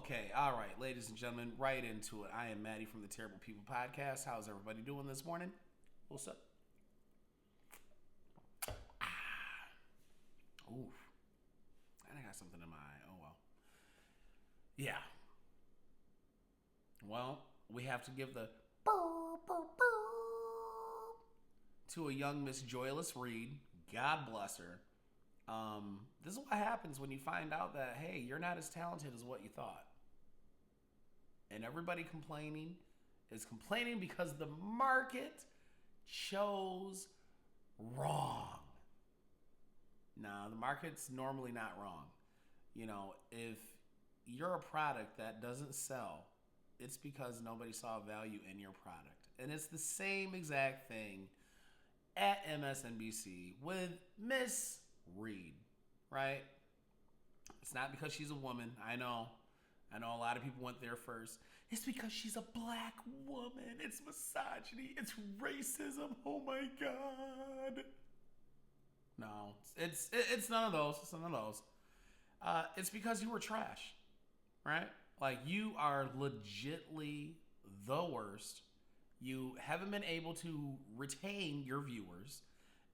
Okay, all right, ladies and gentlemen, right into it. I am Maddie from the Terrible People Podcast. How's everybody doing this morning? What's up? Ooh, I got something in my eye. Oh well. Yeah. Well, we have to give the to a young Miss Joyless Reid. God bless her. This is what happens when you find out that hey, you're not as talented as what you thought. And everybody complaining is complaining because the market chose wrong. Nah, the market's normally not wrong. You know, if you're a product that doesn't sell, it's because nobody saw value in your product. And it's the same exact thing at MSNBC with Miss Reid, right? It's not because she's a woman. I know a lot of people went there first. It's because she's a black woman. It's misogyny. It's racism. Oh my God. No, it's none of those. It's none of those. It's because you were trash, right? Like you are legitly the worst. You haven't been able to retain your viewers,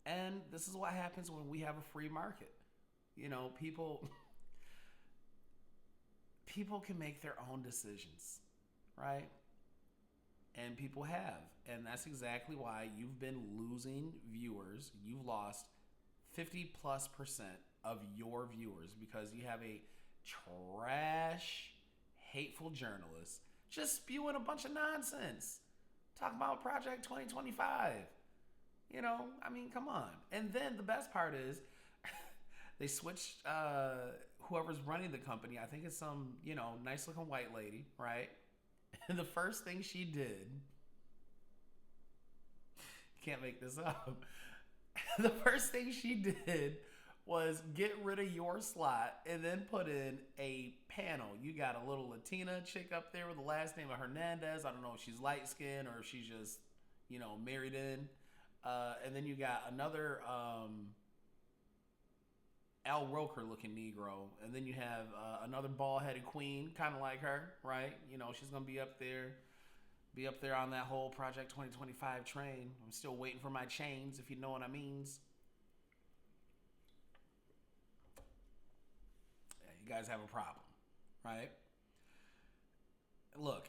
and this is what happens when we have a free market. You know, people can make their own decisions, right? And people have. And that's exactly why you've been losing viewers. You've lost 50+% of your viewers because you have a trash, hateful journalist just spewing a bunch of nonsense. Talking about Project 2025. You know, I mean, come on. And then the best part is they switched whoever's running the company. I think it's some, nice looking white lady, right? And the first thing she did, can't make this up. The first thing she did was get rid of your slot and then put in a panel. You got a little Latina chick up there with the last name of Hernandez. I don't know if she's light skinned or if she's just, married in. And then you got another Al Roker looking Negro. And then you have another bald headed queen, kind of like her, right? She's going to be up there on that whole Project 2025 train. I'm still waiting for my chains, if you know what I means. You guys have a problem, right? Look,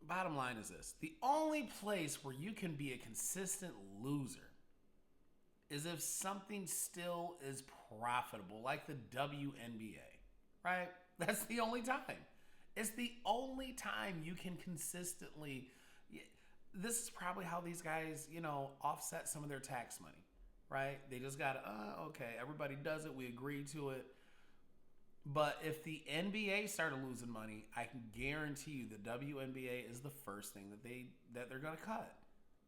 bottom line is this. The only place where you can be a consistent loser is if something still is profitable, like the WNBA, right? That's the only time. It's the only time you can consistently... This is probably how these guys, offset some of their tax money, right? They just got to, okay, everybody does it. We agree to it. But if the NBA started losing money, I can guarantee you the WNBA is the first thing that they're going to cut.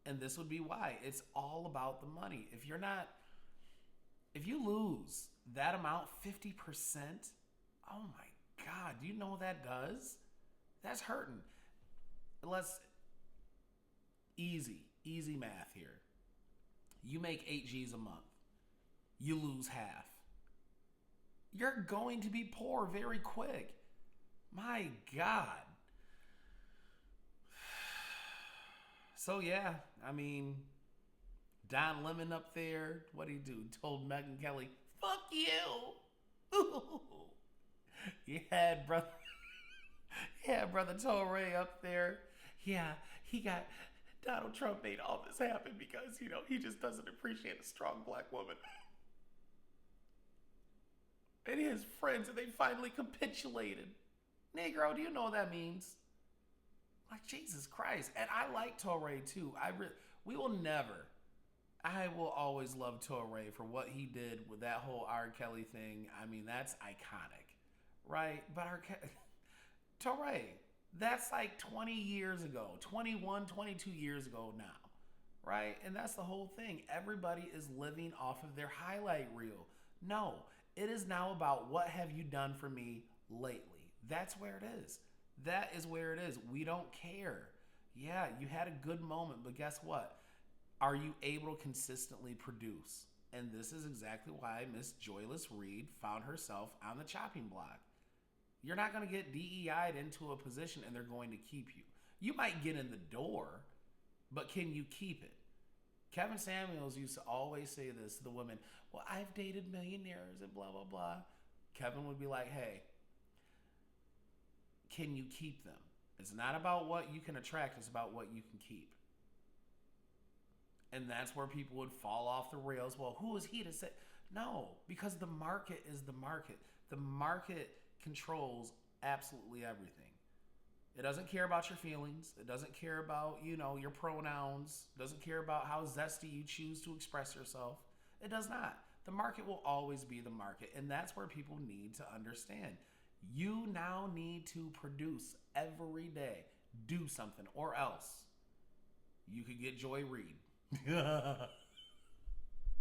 And this would be why. It's all about the money. If you lose that amount, 50%, oh my God, do you know what that does? That's hurting. Easy math here. You make 8 G's a month. You lose half. You're going to be poor very quick. My God. So yeah, I mean, Don Lemon up there, what'd he do? Told Megyn Kelly, fuck you. You had brother Torrey up there. Yeah, Donald Trump made all this happen because, he just doesn't appreciate a strong black woman. And his friends, and they finally capitulated. Negro, do you know what that means? Like, Jesus Christ. And I like Torrey, too. I will always love Torrey for what he did with that whole R. Kelly thing. I mean, that's iconic, right? But Torrey, that's like 20 years ago, 21, 22 years ago now, right? And that's the whole thing. Everybody is living off of their highlight reel. No, it is now about what have you done for me lately. That's where it is. That is where it is. We don't care. Yeah, you had a good moment, but guess what? Are you able to consistently produce? And this is exactly why Miss Joyless Reid found herself on the chopping block. You're not going to get DEI'd into a position and they're going to keep you. You might get in the door, but can you keep it? Kevin Samuels used to always say this to the women, well, I've dated millionaires and blah, blah, blah. Kevin would be like, hey, can you keep them? It's not about what you can attract, it's about what you can keep. And that's where people would fall off the rails. Well, who is he to say? No, because the market is the market. The market controls absolutely everything. It doesn't care about your feelings. It doesn't care about, your pronouns. It doesn't care about how zesty you choose to express yourself. It does not. The market will always be the market. And that's where people need to understand. You now need to produce every day. Do something, or else you could get Joy Reid.